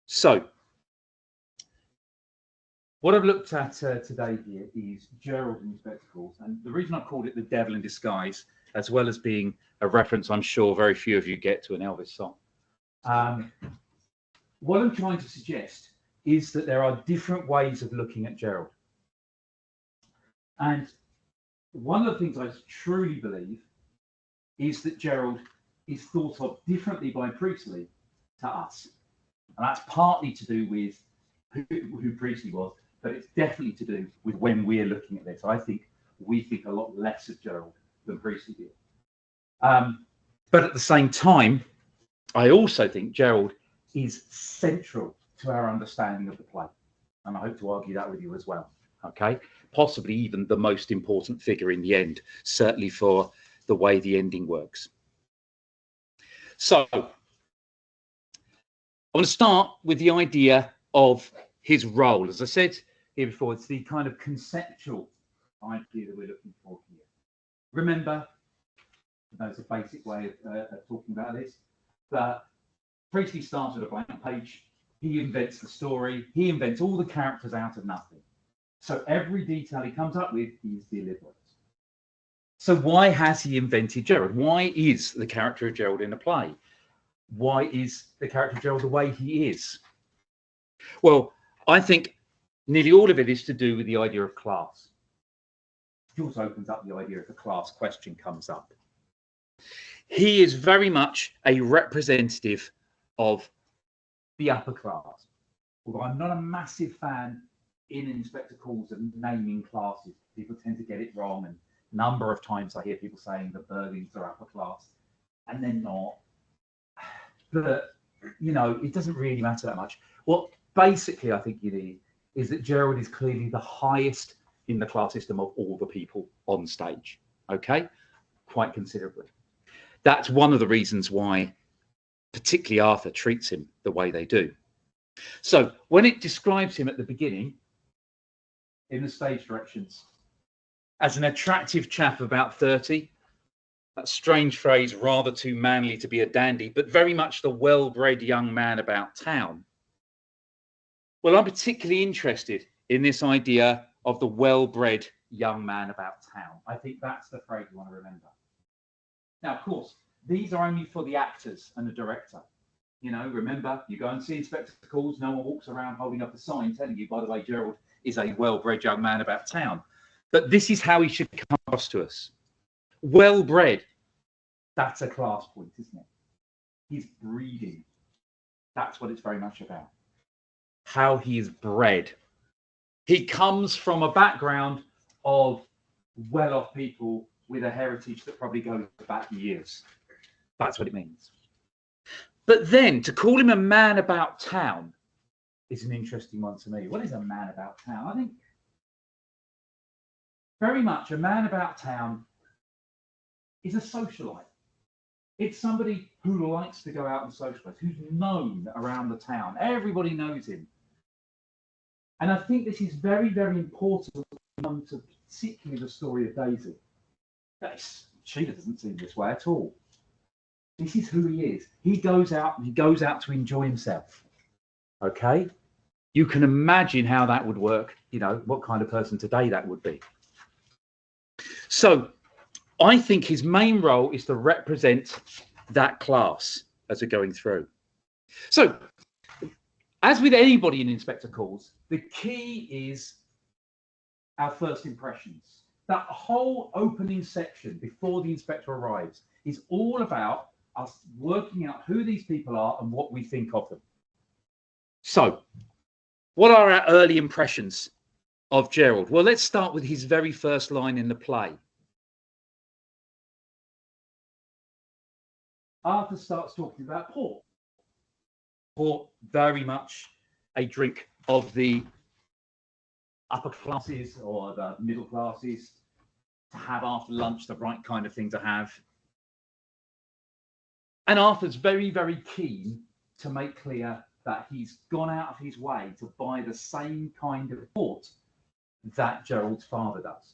So what I've looked at today here is Gerald in spectacles, and the reason I called it the devil in disguise, as well as being a reference I'm sure very few of you get to an Elvis song. What I'm trying to suggest is that there are different ways of looking at Gerald. And one of the things I truly believe is that Gerald is thought of differently by Priestley to us. And that's partly to do with who Priestley was, but it's definitely to do with when we're looking at this. I think we think a lot less of Gerald than Priestley did. But at the same time, I also think Gerald is central to our understanding of the play. And I hope to argue that with you as well. Okay, possibly even the most important figure in the end, certainly for the way the ending works. So I want to start with the idea of his role. As I said here before, it's the kind of conceptual idea that we're looking for here. Remember, that's a basic way of talking about this, that Priestley starts with a blank page. He invents the story. He invents all the characters out of nothing. So every detail he comes up with is deliberate. So why has he invented Gerald? Why is the character of Gerald in a play? Why is the character of Gerald the way he is? Well, I think nearly all of it is to do with the idea of class. He also opens up the idea if a class question comes up. He is very much a representative of the upper class. Although I'm not a massive fan in Inspector Calls and naming classes. People tend to get it wrong, and a number of times I hear people saying that Berlins are upper class, and they're not. But, you know, it doesn't really matter that much. What basically I think you need is that Gerald is clearly the highest in the class system of all the people on stage, okay? Quite considerably. That's one of the reasons why particularly Arthur treats him the way they do. So when it describes him at the beginning, in the stage directions, as an attractive chap about 30, that strange phrase, rather too manly to be a dandy, but very much the well-bred young man about town. Well, I'm particularly interested in this idea of the well-bred young man about town. I think that's the phrase you want to remember. Now, of course, these are only for the actors and the director. You know, remember, you go and see Inspector Calls, no one walks around holding up a sign telling you, by the way, Gerald is a well-bred young man about town. But this is how he should come across to us. Well-bred, that's a class point, isn't it? His breeding, that's what it's very much about. How he is bred. He comes from a background of well-off people with a heritage that probably goes back years. That's what it means. But then to call him a man about town is an interesting one to me. What is a man about town? I think very much a man about town is a socialite. It's somebody who likes to go out and socialize, who's known around the town. Everybody knows him. And I think this is very, very important to particularly the story of Daisy. Sheila doesn't seem this way at all. This is who he is. He goes out to enjoy himself. Okay? You can imagine how that would work, you know, what kind of person today that would be. So I think his main role is to represent that class as we're going through. So as with anybody in Inspector Calls, the key is our first impressions. That whole opening section before the inspector arrives is all about us working out who these people are and what we think of them. So, what are our early impressions of Gerald? Well, let's start with his very first line in the play. Arthur starts talking about port. Port, very much a drink of the upper classes or the middle classes to have after lunch, the right kind of thing to have. And Arthur's very, very keen to make clear that he's gone out of his way to buy the same kind of port that Gerald's father does.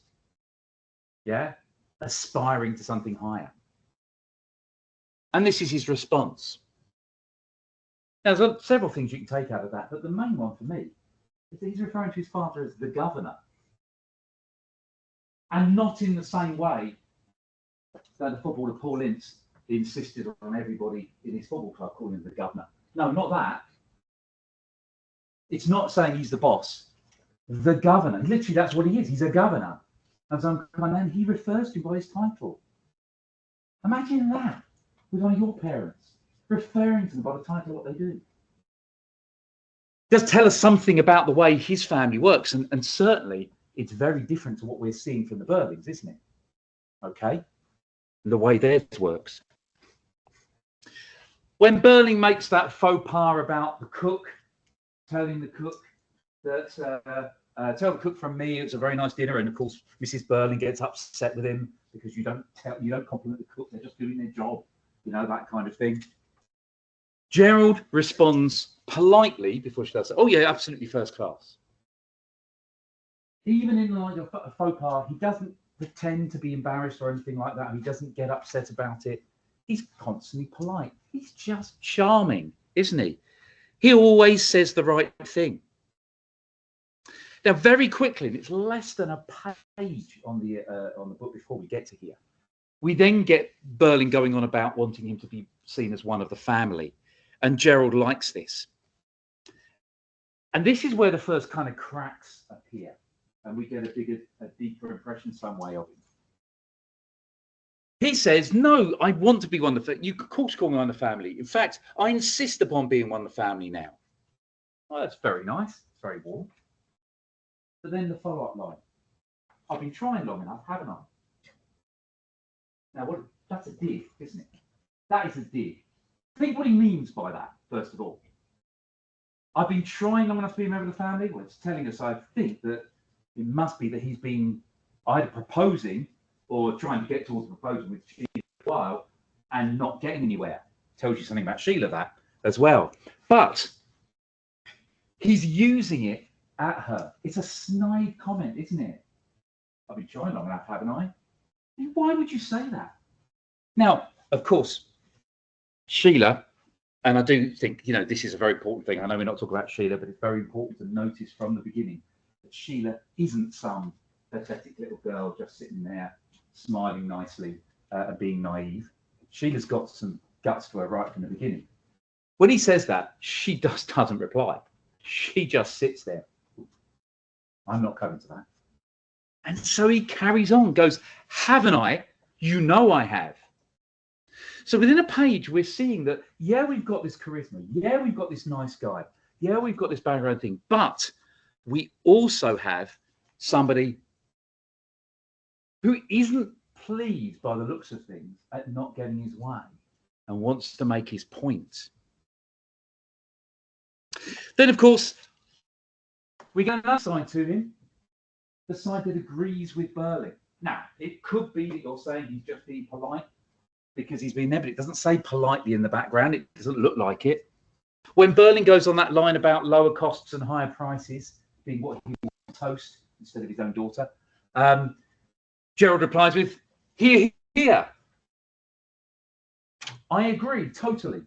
Yeah, aspiring to something higher. And this is his response. Now, there's several things you can take out of that, but the main one for me is that he's referring to his father as the governor. And not in the same way that the footballer Paul Ince insisted on everybody in his football club calling him the governor. No, not that. It's not saying he's the boss. The governor. Literally, that's what he is. He's a governor. And he refers to by his title. Imagine that with one of your parents referring to them by the title of what they do. It does tell us something about the way his family works, and certainly it's very different to what we're seeing from the Burlings, isn't it? Okay, and the way theirs works. When Burling makes that faux pas about the cook, telling the cook that tell the cook from me it was a very nice dinner, and of course Mrs. Burling gets upset with him because you don't compliment the cook, they're just doing their job, you know, that kind of thing. Gerald responds politely before she does it. Oh yeah, absolutely first class. Even in like a faux pas, he doesn't pretend to be embarrassed or anything like that. He doesn't get upset about it. He's constantly polite. He's just charming, isn't he? He always says the right thing. Now, very quickly, and it's less than a page on the book before we get to here, we then get Burling going on about wanting him to be seen as one of the family, and Gerald likes this. And this is where the first kind of cracks appear, and we get a deeper impression some way of him. He says, no, I want to be one of the family. You of course call me one of the family. In fact, I insist upon being one of the family now. Well, that's very nice. It's very warm. But then the follow-up line. I've been trying long enough, haven't I? Now, that's a dig, isn't it? That is a dig. Think what he means by that, first of all. I've been trying long enough to be a member of the family. Well, it's telling us, I think, that it must be that he's been either proposing or trying to get towards a proposal with Sheila for a while and not getting anywhere. Tells you something about Sheila, that as well. But he's using it at her. It's a snide comment, isn't it? I've been trying long enough, haven't I? Why would you say that? Now, of course, Sheila, and I do think, you know, this is a very important thing. I know we're not talking about Sheila, but it's very important to notice from the beginning that Sheila isn't some pathetic little girl just sitting there smiling nicely and being naive. Sheila's got some guts to her right from the beginning. When he says that, she doesn't reply. She just sits there. I'm not coming to that. And so he carries on, goes, haven't I? You know I have. So within a page, we're seeing that, yeah, we've got this charisma. Yeah, we've got this nice guy. Yeah, we've got this background thing. But we also have somebody who isn't pleased by the looks of things at not getting his way and wants to make his point. Then, of course, we get another side to him, the side that agrees with Burling. Now, it could be that you're saying he's just being polite because he's been there, but it doesn't say politely in the background. It doesn't look like it. When Burling goes on that line about lower costs and higher prices being what he wants to toast instead of his own daughter, Gerald replies with, here, here. I agree, totally.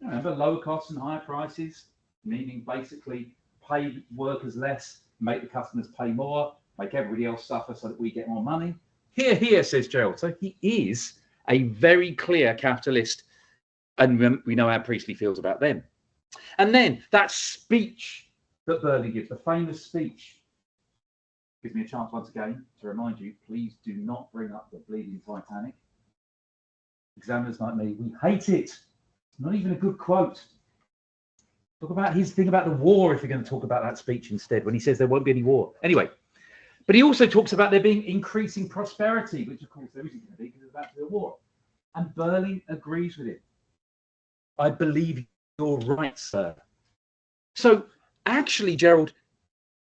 Remember, lower costs and higher prices, meaning basically pay workers less, make the customers pay more, make everybody else suffer so that we get more money. Here, here, says Gerald. So he is a very clear capitalist, and we know how Priestley feels about them. And then that speech that Burling gives, the famous speech, gives me a chance once again to remind you, please do not bring up the bleeding Titanic. Examiners like me, we hate it. It's not even a good quote. Talk about his thing about the war if you're going to talk about that speech instead, when he says there won't be any war. Anyway, but he also talks about there being increasing prosperity, which of course there isn't going to be because there's about to be a war. And Burling agrees with it. I believe you're right, sir. So actually, Gerald,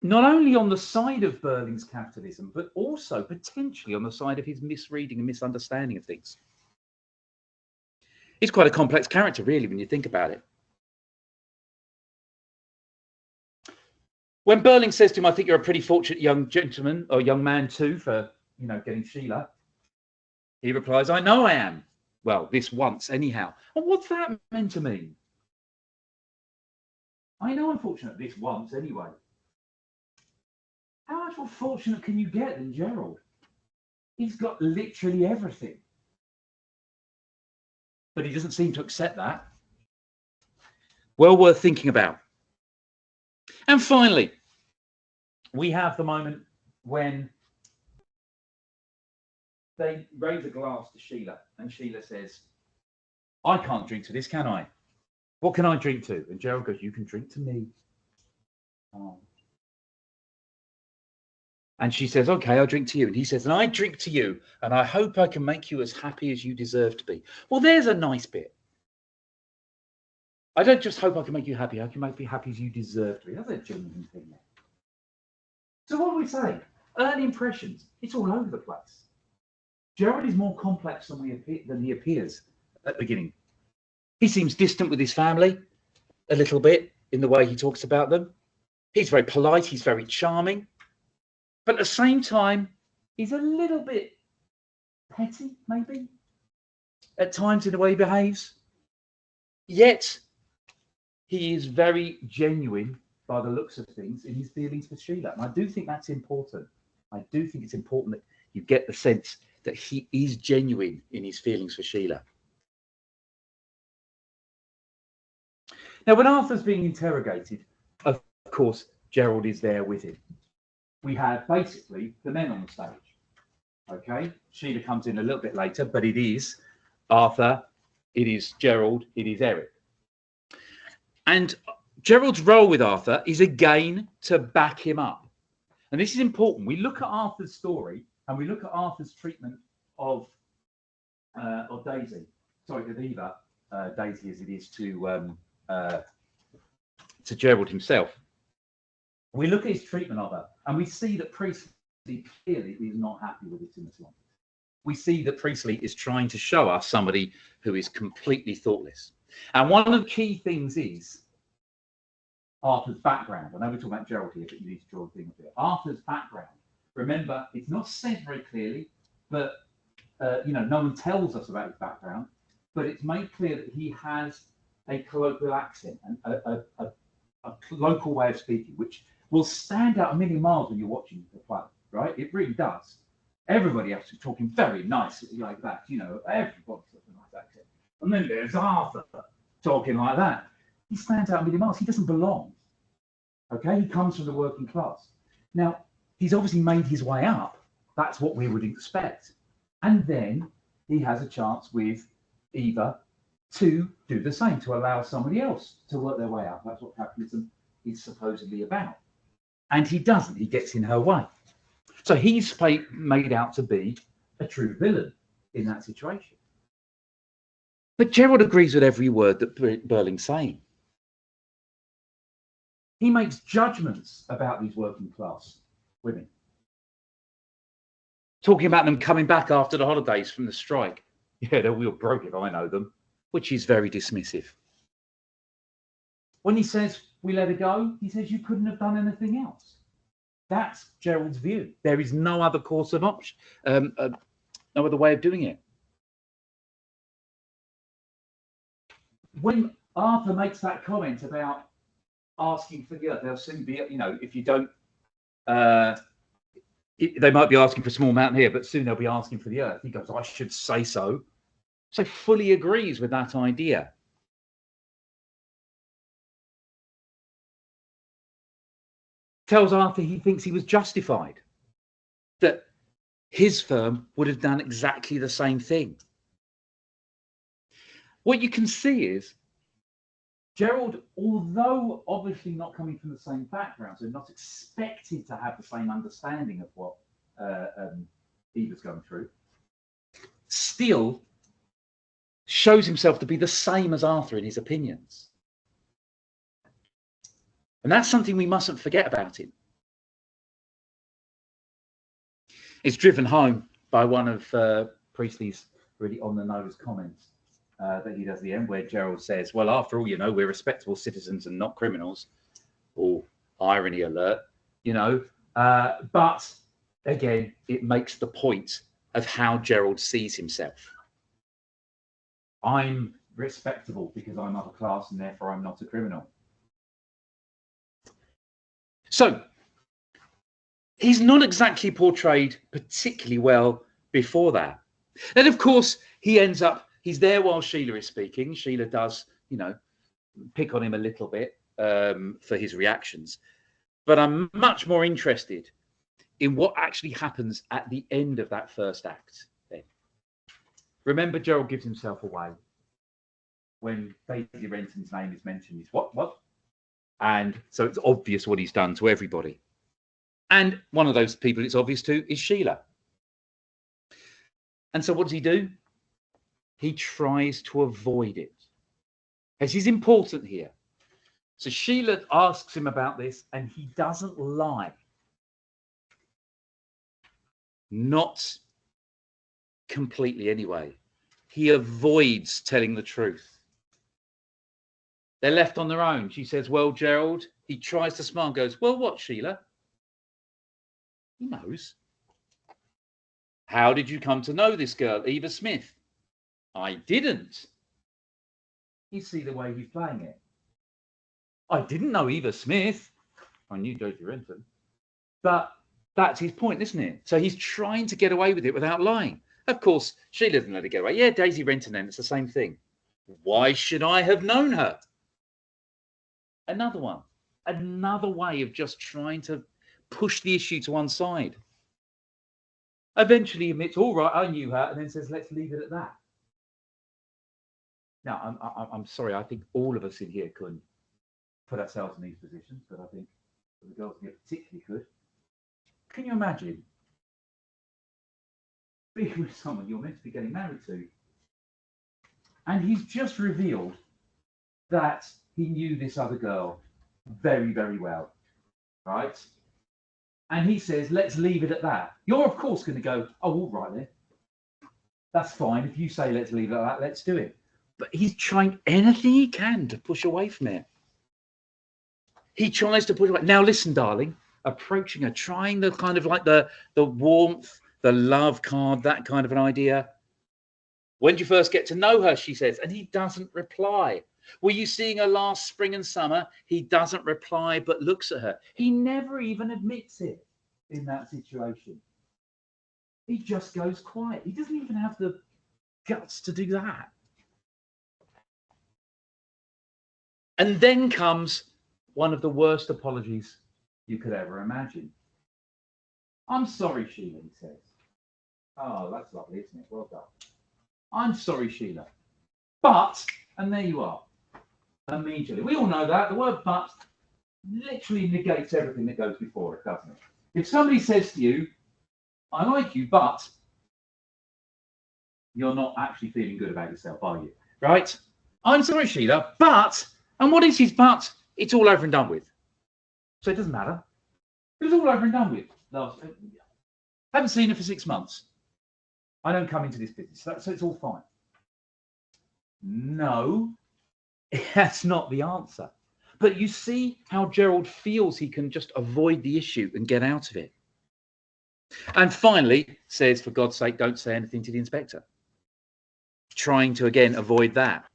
not only on the side of Burling's capitalism, but also potentially on the side of his misreading and misunderstanding of things. He's quite a complex character, really, when you think about it. When Burling says to him, I think you're a pretty fortunate young gentleman, or young man too, for, you know, getting Sheila, he replies, I know I am. Well, this once, anyhow. And what's that meant to mean? I know I'm fortunate this once anyway. How much more fortunate can you get than Gerald? He's got literally everything. But he doesn't seem to accept that. Well worth thinking about. And finally, we have the moment when they raise a glass to Sheila, and Sheila says, I can't drink to this, can I? What can I drink to? And Gerald goes, you can drink to me. Oh. And she says, okay, I'll drink to you. And he says, and I drink to you, and I hope I can make you as happy as you deserve to be. Well, there's a nice bit. I don't just hope I can make you happy, I can make you happy as you deserve to be. That's a genuine thing there. So what do we say? Early impressions, it's all over the place. Gerald is more complex than he appears at the beginning. He seems distant with his family a little bit in the way he talks about them. He's very polite, he's very charming. But at the same time, he's a little bit petty, maybe, at times in the way he behaves. Yet, he is very genuine by the looks of things in his feelings for Sheila. And I do think that's important. I do think it's important that you get the sense that he is genuine in his feelings for Sheila. Now, when Arthur's being interrogated, of course, Gerald is there with him. We have basically the men on the stage. Okay, Sheila comes in a little bit later, but it is Arthur, it is Gerald, it is Eric. And Gerald's role with Arthur is again to back him up. And this is important. We look at Arthur's story and we look at Arthur's treatment of Daisy. Sorry, of Eva, Daisy as it is to Gerald himself. We look at his treatment of her and we see that Priestley clearly is not happy with it in the slightest. We see that Priestley is trying to show us somebody who is completely thoughtless. And one of the key things is Arthur's background. I know we're talking about Gerald here, but you need to draw a thing up here. Arthur's background. Remember, it's not said very clearly, but no one tells us about his background. But it's made clear that he has a colloquial accent and a local way of speaking, which will stand out a million miles when you're watching the play. Right? It really does. Everybody else is talking very nicely like that. Everybody's got a nice accent. And then there's Arthur talking like that. He stands out a million miles. He doesn't belong. Okay, he comes from the working class. Now, he's obviously made his way up. That's what we would expect. And then he has a chance with Eva to do the same, to allow somebody else to work their way up. That's what capitalism is supposedly about. And he doesn't. He gets in her way. So he's made out to be a true villain in that situation. But Gerald agrees with every word that Berling's saying. He makes judgments about these working class women, talking about them coming back after the holidays from the strike. Yeah, they're real broke if I know them, which is very dismissive. When he says, we let her go, he says, you couldn't have done anything else. That's Gerald's view. There is no other course of option, no other way of doing it. When Arthur makes that comment about asking for the earth, they'll soon be, if you don't, they might be asking for a small mountain here, but soon they'll be asking for the earth. He goes, I should say so. So fully agrees with that idea. Tells Arthur he thinks he was justified, that his firm would have done exactly the same thing. What you can see is Gerald, although obviously not coming from the same background, so not expected to have the same understanding of what Eva's going through, still shows himself to be the same as Arthur in his opinions. And that's something we mustn't forget about him. It's driven home by one of Priestley's really on-the-nose comments that he does at the end, where Gerald says, well, after all, we're respectable citizens and not criminals. Or irony alert, but again, it makes the point of how Gerald sees himself. I'm respectable because I'm upper class and therefore I'm not a criminal. So he's not exactly portrayed particularly well before that. Then, of course, he ends up, he's there while Sheila is speaking. Sheila does, you know, pick on him a little bit for his reactions. But I'm much more interested in what actually happens at the end of that first act. Then. Remember, Gerald gives himself away when Daisy Renton's name is mentioned. He's what? And so it's obvious what he's done to everybody. And one of those people it's obvious to is Sheila. And so what does he do? He tries to avoid it. This is important here. So Sheila asks him about this, and he doesn't lie. Not completely, anyway. He avoids telling the truth. They're left on their own. She says, well, Gerald, he tries to smile and goes, well, what, Sheila? He knows. How did you come to know this girl, Eva Smith? I didn't. You see the way he's playing it. I didn't know Eva Smith. I knew Daisy Renton. But that's his point, isn't it? So he's trying to get away with it without lying. Of course, she doesn't let it get away. Yeah, Daisy Renton then, it's the same thing. Why should I have known her? Another one. Another way of just trying to push the issue to one side. Eventually admits, all right, I knew her, and then says, let's leave it at that. Now, I'm sorry, I think all of us in here couldn't put ourselves in these positions, but I think the girls here particularly could. Can you imagine being with someone you're meant to be getting married to, and he's just revealed that he knew this other girl very, very well, right? And he says, let's leave it at that. You're, of course, going to go, oh, all right then. That's fine. If you say let's leave it at that, let's do it. But he's trying anything he can to push away from it. He tries to push away. Now, listen, darling, approaching her, trying the kind of like the warmth, the love card, that kind of an idea. When did you first get to know her, she says, and he doesn't reply. Were you seeing her last spring and summer? He doesn't reply, but looks at her. He never even admits it in that situation. He just goes quiet. He doesn't even have the guts to do that. And then comes one of the worst apologies you could ever imagine. I'm sorry, Sheila, he says. Oh, that's lovely, isn't it? Well done. I'm sorry, Sheila. But, and there you are. Immediately. We all know that. The word but literally negates everything that goes before it, doesn't it? If somebody says to you, I like you, but you're not actually feeling good about yourself, are you? Right? I'm sorry, Sheila, but, and what is his but? It's all over and done with. So it doesn't matter. It was all over and done with. Haven't seen her for 6 months. I don't come into this business, so it's all fine. No, that's not the answer. But you see how Gerald feels he can just avoid the issue and get out of it. And finally says, for God's sake, don't say anything to the inspector. Trying to, again, avoid that.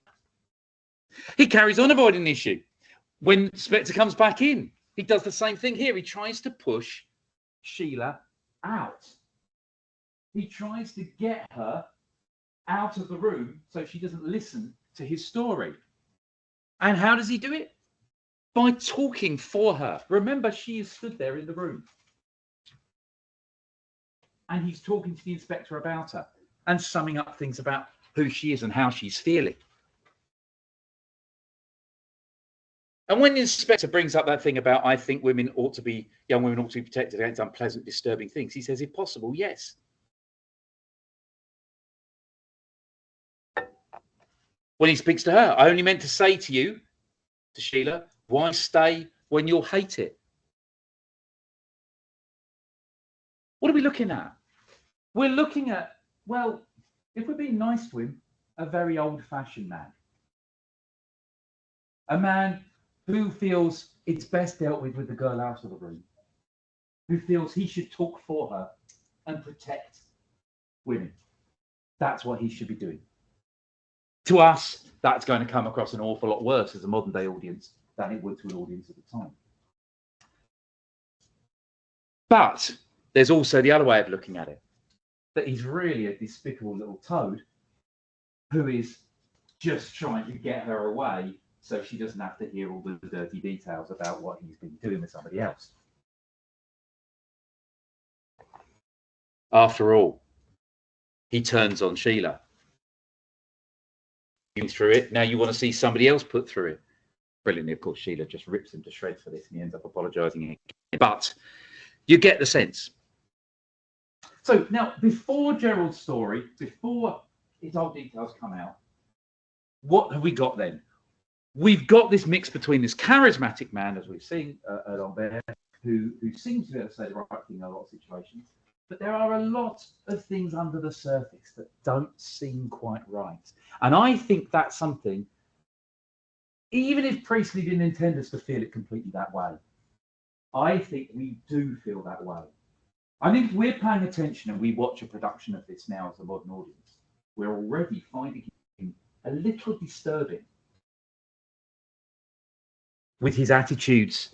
He carries on avoiding the issue. When the inspector comes back in, he does the same thing here. He tries to push Sheila out. He tries to get her out of the room so she doesn't listen to his story. And how does he do it? By talking for her. Remember, she is stood there in the room. And he's talking to the inspector about her and summing up things about who she is and how she's feeling. And when the inspector brings up that thing about, I think young women ought to be protected against unpleasant, disturbing things, he says, if possible, yes. When he speaks to her, I only meant to say to you, to Sheila, why stay when you'll hate it? What are we looking at? We're looking at, well, if we're being nice to him, a very old-fashioned man. A man who feels it's best dealt with the girl out of the room. Who feels he should talk for her and protect women. That's what he should be doing. To us, that's going to come across an awful lot worse as a modern-day audience than it would to an audience at the time. But there's also the other way of looking at it, that he's really a despicable little toad who is just trying to get her away so she doesn't have to hear all the dirty details about what he's been doing with somebody else. After all, he turns on Sheila. Through it. Now you want to see somebody else put through it. Brilliantly, of course, Sheila just rips him to shreds for this and he ends up apologising again. But you get the sense. So now, before Gerald's story, before his old details come out, what have we got then? We've got this mix between this charismatic man, as we've seen along there, who seems to be able to say the right thing in a lot of situations, but there are a lot of things under the surface that don't seem quite right. And I think that's something, even if Priestley didn't intend us to feel it completely that way, I think we do feel that way. I think if we're paying attention and we watch a production of this now as a modern audience, we're already finding him a little disturbing with his attitudes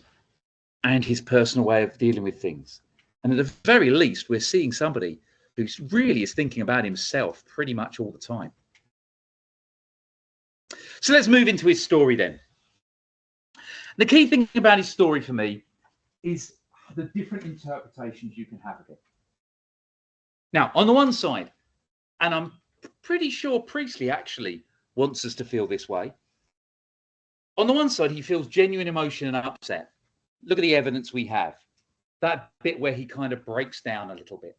and his personal way of dealing with things. And at the very least, we're seeing somebody who really is thinking about himself pretty much all the time. So let's move into his story then. The key thing about his story for me is the different interpretations you can have of it. Now, on the one side, and I'm pretty sure Priestley actually wants us to feel this way. On the one side, he feels genuine emotion and upset. Look at the evidence we have. That bit where he kind of breaks down a little bit.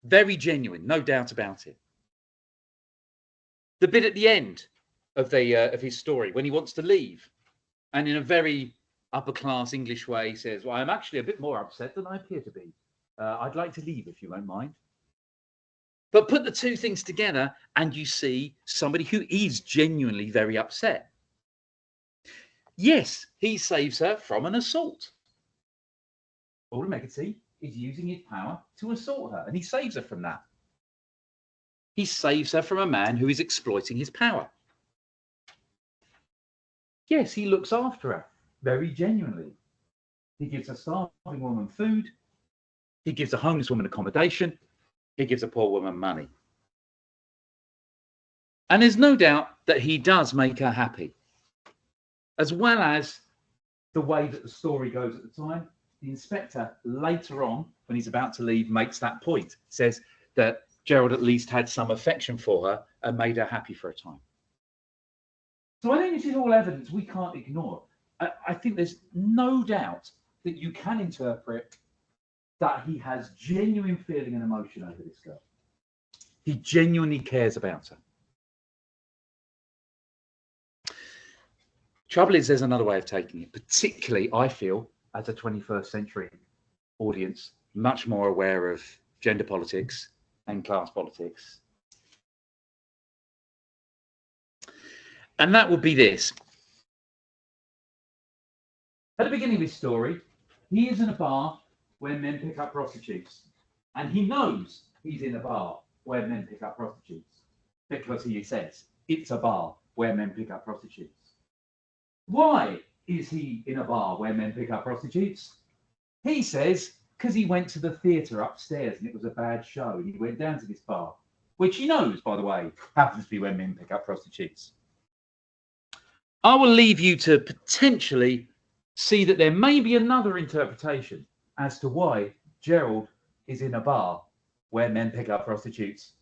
Very genuine, no doubt about it. The bit at the end of his story when he wants to leave, and in a very upper-class English way says, well, I'm actually a bit more upset than I appear to be. I'd like to leave if you won't mind. But put the two things together and you see somebody who is genuinely very upset. Yes, he saves her from an assault. All the Megati is using his power to assault her, and he saves her from that. He saves her from a man who is exploiting his power. Yes, he looks after her very genuinely. He gives a starving woman food. He gives a homeless woman accommodation. He gives a poor woman money. And there's no doubt that he does make her happy, as well as the way that the story goes at the time. The inspector later on, when he's about to leave, makes that point, says that Gerald at least had some affection for her and made her happy for a time. So I think this is all evidence we can't ignore. I think there's no doubt that you can interpret that he has genuine feeling and emotion over this girl. He genuinely cares about her. Trouble is, there's another way of taking it, particularly, I feel, as a 21st century audience, much more aware of gender politics and class politics. And that would be this. At the beginning of his story, he is in a bar where men pick up prostitutes. And he knows he's in a bar where men pick up prostitutes because he says it's a bar where men pick up prostitutes. Why is he in a bar where men pick up prostitutes? He says because he went to the theatre upstairs and it was a bad show and he went down to this bar, which he knows, by the way, happens to be where men pick up prostitutes. I will leave you to potentially see that there may be another interpretation as to why Gerald is in a bar where men pick up prostitutes.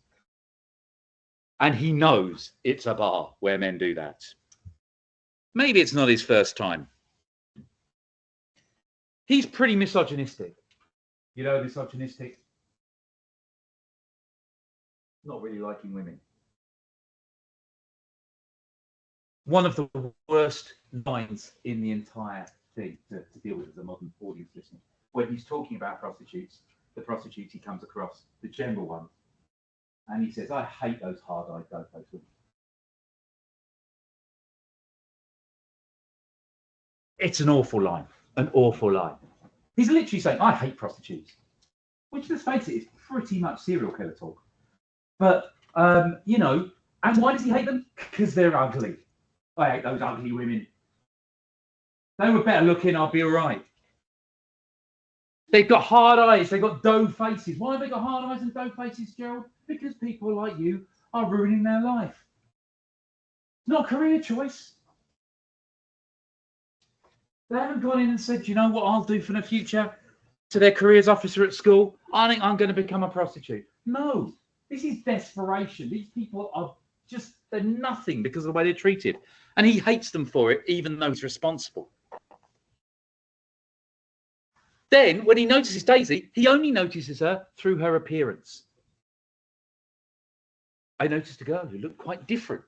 And he knows it's a bar where men do that. Maybe it's not his first time. He's pretty misogynistic. You know, misogynistic, not really liking women. One of the worst lines in the entire thing to deal with as a modern audience listener. When he's talking about prostitutes, the prostitutes he comes across, the general one, and he says, I hate those hard-eyed go-post women. It's an awful line, an awful line. He's literally saying, I hate prostitutes, which, let's face it, is pretty much serial killer talk. But, you know, and why does he hate them? Because they're ugly. I hate those ugly women. They were better looking, I'll be all right. They've got hard eyes. They've got dough faces. Why have they got hard eyes and dough faces, Gerald? Because people like you are ruining their life. It's not a career choice. They haven't gone in and said, you know what I'll do for the future to their careers officer at school? I think I'm going to become a prostitute. No, this is desperation. These people are just, they're nothing because of the way they're treated. And he hates them for it, even though he's responsible. Then, when he notices Daisy, he only notices her through her appearance. I noticed a girl who looked quite different,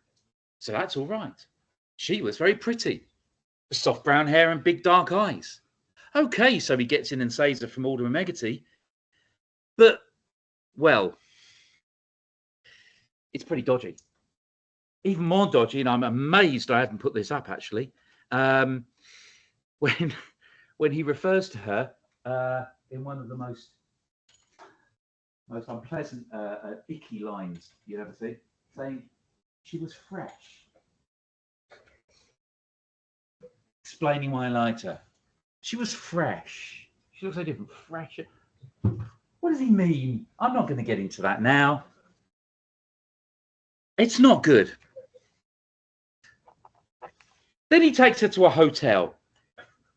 so that's all right. She was very pretty, with soft brown hair and big dark eyes. Okay, so he gets in and saves her from Alderman Megati, but, well, it's pretty dodgy. Even more dodgy, and I'm amazed I haven't put this up, actually, when he refers to her in one of the most unpleasant, icky lines you ever see, saying she was fresh. Explaining why I liked her. She was fresh. She looks so different. Fresh. What does he mean? I'm not going to get into that now. It's not good. Then he takes her to a hotel.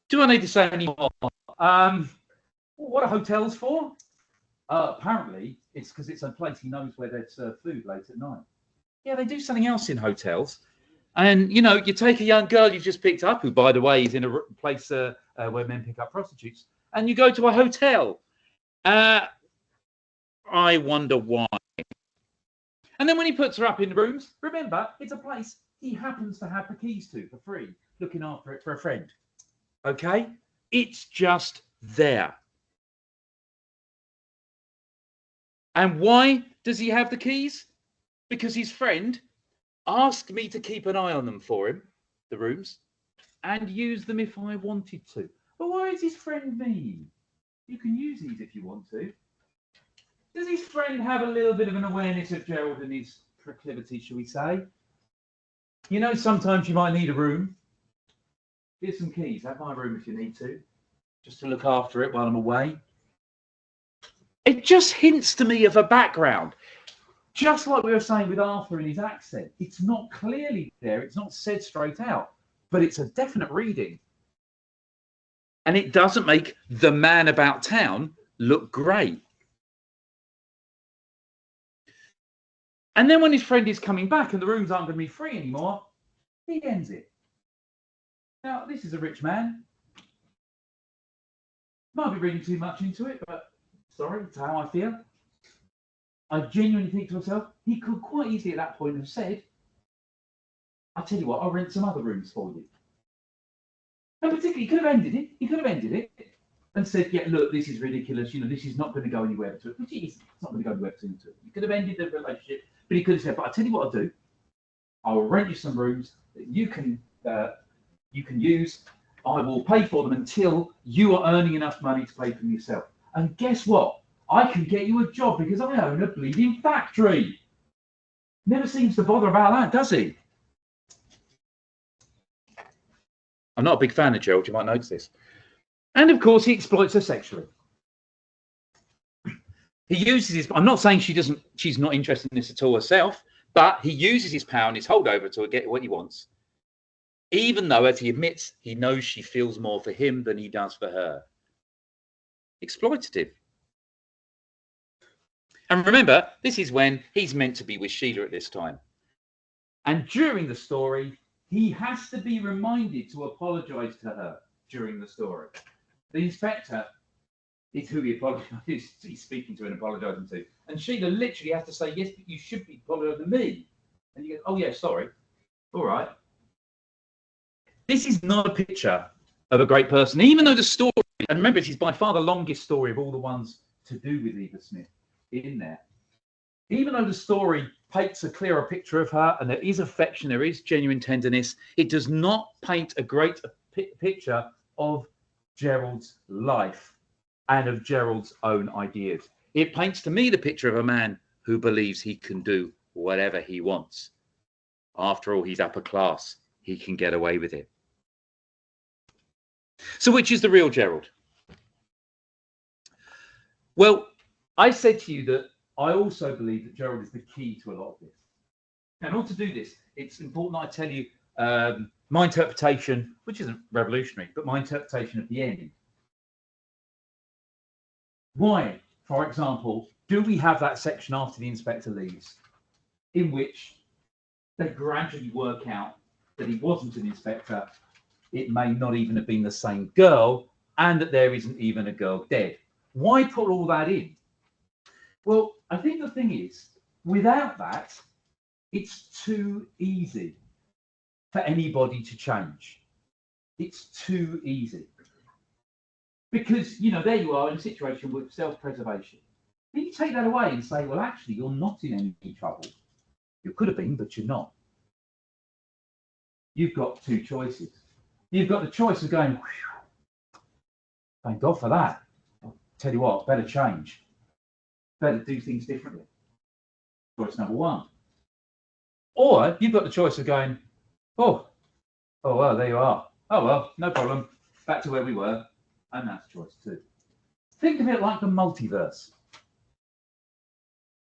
Do I need to say any more? What are hotels for? Apparently, it's because it's a place he knows where they serve food late at night. Yeah, they do something else in hotels. And, you know, you take a young girl you've just picked up, who, by the way, is in a place where men pick up prostitutes, and you go to a hotel. I wonder why. And then when he puts her up in the rooms, remember, it's a place he happens to have the keys to for free, looking after it for a friend. Okay? It's just there. And why does he have the keys? Because his friend asked me to keep an eye on them for him, the rooms, and use them if I wanted to. But why is his friend mean? You can use these if you want to. Does his friend have a little bit of an awareness of Gerald and his proclivity, shall we say? You know, sometimes you might need a room. Here's some keys. Have my room if you need to, just to look after it while I'm away. It just hints to me of a background. Just like we were saying with Arthur and his accent, it's not clearly there, it's not said straight out, but it's a definite reading. And it doesn't make the man about town look great. And then when his friend is coming back and the rooms aren't going to be free anymore, he ends it. Now, this is a rich man. Might be reading too much into it, but sorry, it's how I feel. I genuinely think to myself, he could quite easily at that point have said, I'll tell you what, I'll rent some other rooms for you. And particularly, he could have ended it and said, yeah, look, this is ridiculous. You know, this is not going to go anywhere between, which it isn't. It's not going to go anywhere between the two. He could have ended the relationship, but he could have said, but I'll tell you what I'll do. I'll rent you some rooms that you can use. I will pay for them until you are earning enough money to pay for them yourself. And guess what? I can get you a job because I own a bleeding factory. Never seems to bother about that, does he? I'm not a big fan of Gerald, you might notice this. And of course, he exploits her sexually. He uses his, I'm not saying she's not interested in this at all herself, but he uses his power and his holdover to get what he wants. Even though, as he admits, he knows she feels more for him than he does for her. Exploitative. And remember, this is when he's meant to be with Sheila at this time. And during the story, he has to be reminded to apologise to her during the story. The inspector is who he apologises, he's speaking to and apologising to. And Sheila literally has to say, yes, but you should be apologising to me. And he goes, oh yeah, sorry. All right. This is not a picture of a great person, even though the story, and remember, it is by far the longest story of all the ones to do with Eva Smith in there. Even though the story paints a clearer picture of her and there is affection, there is genuine tenderness, it does not paint a great picture of Gerald's life and of Gerald's own ideas. It paints to me the picture of a man who believes he can do whatever he wants. After all, he's upper class. He can get away with it. So which is the real Gerald? Well, I said to you that I also believe that Gerald is the key to a lot of this. Now, in order to do this, it's important that I tell you my interpretation, which isn't revolutionary, but my interpretation of the end. Why, for example, do we have that section after the inspector leaves in which they gradually work out that he wasn't an inspector, it may not even have been the same girl, and that there isn't even a girl dead? Why put all that in? Well, I think the thing is, without that, it's too easy for anybody to change. It's too easy. Because, you know, there you are in a situation with self-preservation. Then you take that away and say, well, actually, you're not in any trouble. You could have been, but you're not. You've got two choices. You've got the choice of going, thank God for that. I'll tell you what, better change. Better do things differently. Choice number one. Or you've got the choice of going, oh, well, there you are. Oh, well, no problem. Back to where we were. And that's choice two. Think of it like the multiverse.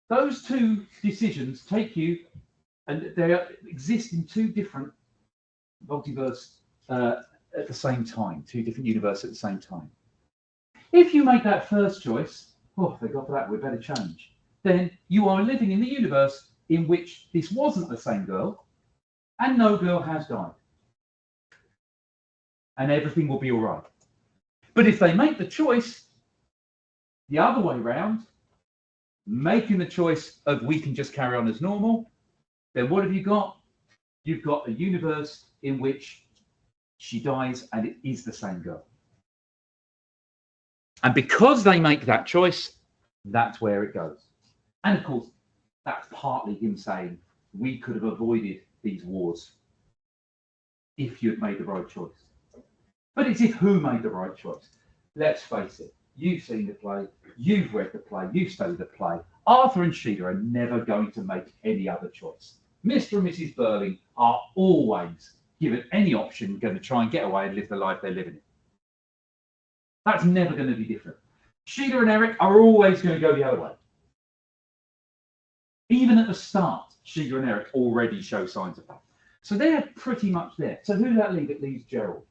Those two decisions take you, and they exist in two different multiverse at the same time, two different universes at the same time. If you make that first choice, oh, thank God for that, we better change, then you are living in the universe in which this wasn't the same girl, and no girl has died. And everything will be all right. But if they make the choice the other way round, making the choice of we can just carry on as normal, then what have you got? You've got a universe in which she dies and it is the same girl. And because they make that choice, that's where it goes. And of course, that's partly him saying we could have avoided these wars if you had made the right choice. But it's if who made the right choice. Let's face it, you've seen the play, you've read the play, you've studied the play. Arthur and Sheila are never going to make any other choice. Mr. and Mrs. Burling are always, given any option, going to try and get away and live the life they're living in. That's never going to be different. Sheila and Eric are always going to go the other way. Even at the start, Sheila and Eric already show signs of that. So they're pretty much there. So who does that leave? It leaves Gerald.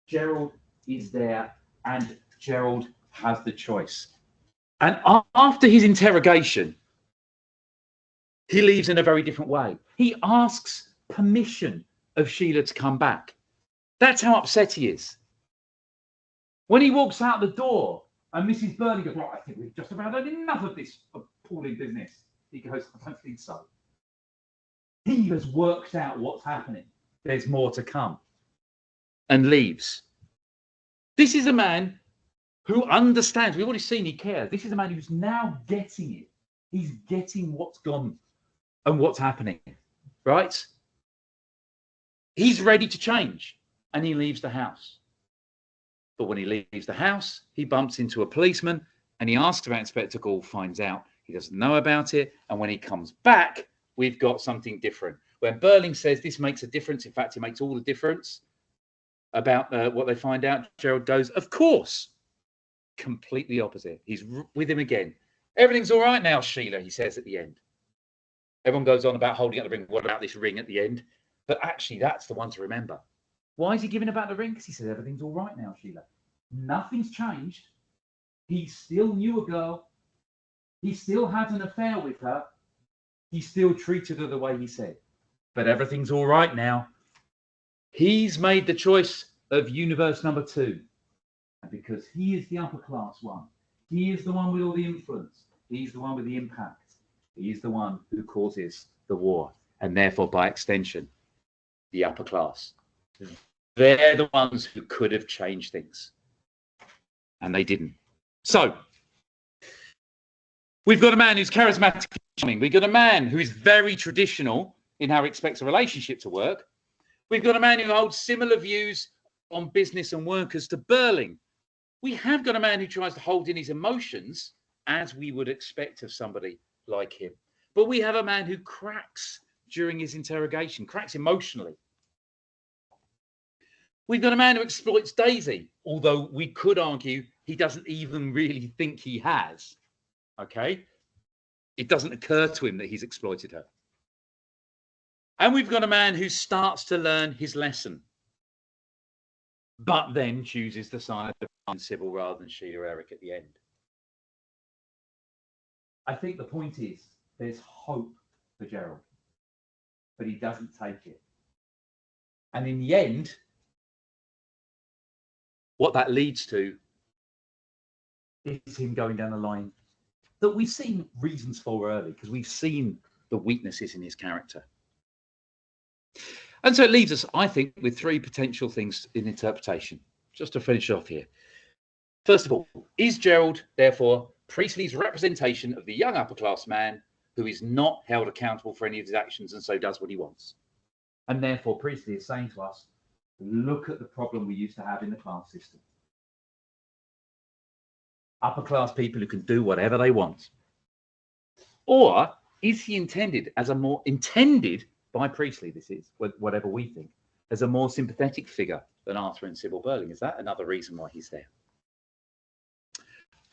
Gerald is there, and Gerald has the choice. And after his interrogation, he leaves in a very different way. He asks permission of Sheila to come back. That's how upset he is. When he walks out the door and Mrs. Burling goes, right, I think we've just about had enough of this appalling business. He goes, I don't think so. He has worked out what's happening. There's more to come. And leaves. This is a man who understands. We've already seen he cares. This is a man who's now getting it. He's getting what's gone and what's happening, right? He's ready to change, and he leaves the house. But when he leaves the house, he bumps into a policeman, and he asks about Inspector Gall, finds out he doesn't know about it, and when he comes back, we've got something different. When Burling says this makes a difference, in fact, it makes all the difference about what they find out, Gerald goes, of course. Completely opposite. He's with him again. Everything's all right now, Sheila, he says at the end. Everyone goes on about holding up the ring. What about this ring at the end? But actually, that's the one to remember. Why is he giving about the ring? Because he says everything's all right now, Sheila. Nothing's changed. He still knew a girl. He still had an affair with her. He still treated her the way he said. But everything's all right now. He's made the choice of universe number 2. And because he is the upper class one, he is the one with all the influence. He's the one with the impact. He is the one who causes the war. And therefore, by extension, the upper class. They're the ones who could have changed things. And they didn't. So, we've got a man who's charismatic and charming. We've got a man who is very traditional in how he expects a relationship to work. We've got a man who holds similar views on business and work as to Burling. We have got a man who tries to hold in his emotions as we would expect of somebody like him. But we have a man who cracks during his interrogation, cracks emotionally. We've got a man who exploits Daisy, although we could argue he doesn't even really think he has. Okay? It doesn't occur to him that he's exploited her. And we've got a man who starts to learn his lesson, but then chooses the side of Sybil rather than Sheila Eric at the end. I think the point is there's hope for Gerald, but he doesn't take it. And in the end, what that leads to is him going down a line that we've seen reasons for early, because we've seen the weaknesses in his character. And so it leaves us, I think, with three potential things in interpretation, just to finish off here. First of all, is Gerald, therefore, Priestley's representation of the young upper-class man who is not held accountable for any of his actions and so does what he wants? And therefore, Priestley is saying to us, look at the problem we used to have in the class system. Upper-class people who can do whatever they want. Or is he intended by Priestley, this is, whatever we think, as a more sympathetic figure than Arthur and Sybil Burling? Is that another reason why he's there?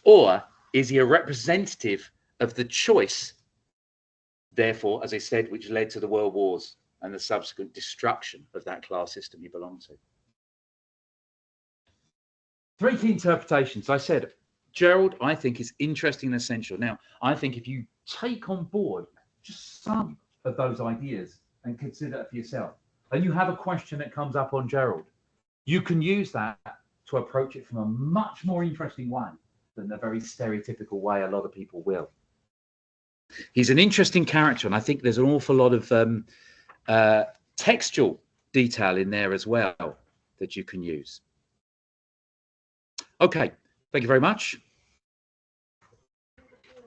Or is he a representative of the choice, therefore, as I said, which led to the World Wars and the subsequent destruction of that class system he belonged to? Three key interpretations. I said, Gerald, I think, is interesting and essential. Now, I think if you take on board just some of those ideas and consider it for yourself, and you have a question that comes up on Gerald, you can use that to approach it from a much more interesting way than the very stereotypical way a lot of people will. He's an interesting character, and I think there's an awful lot of textual detail in there as well that you can use. Okay, thank you very much.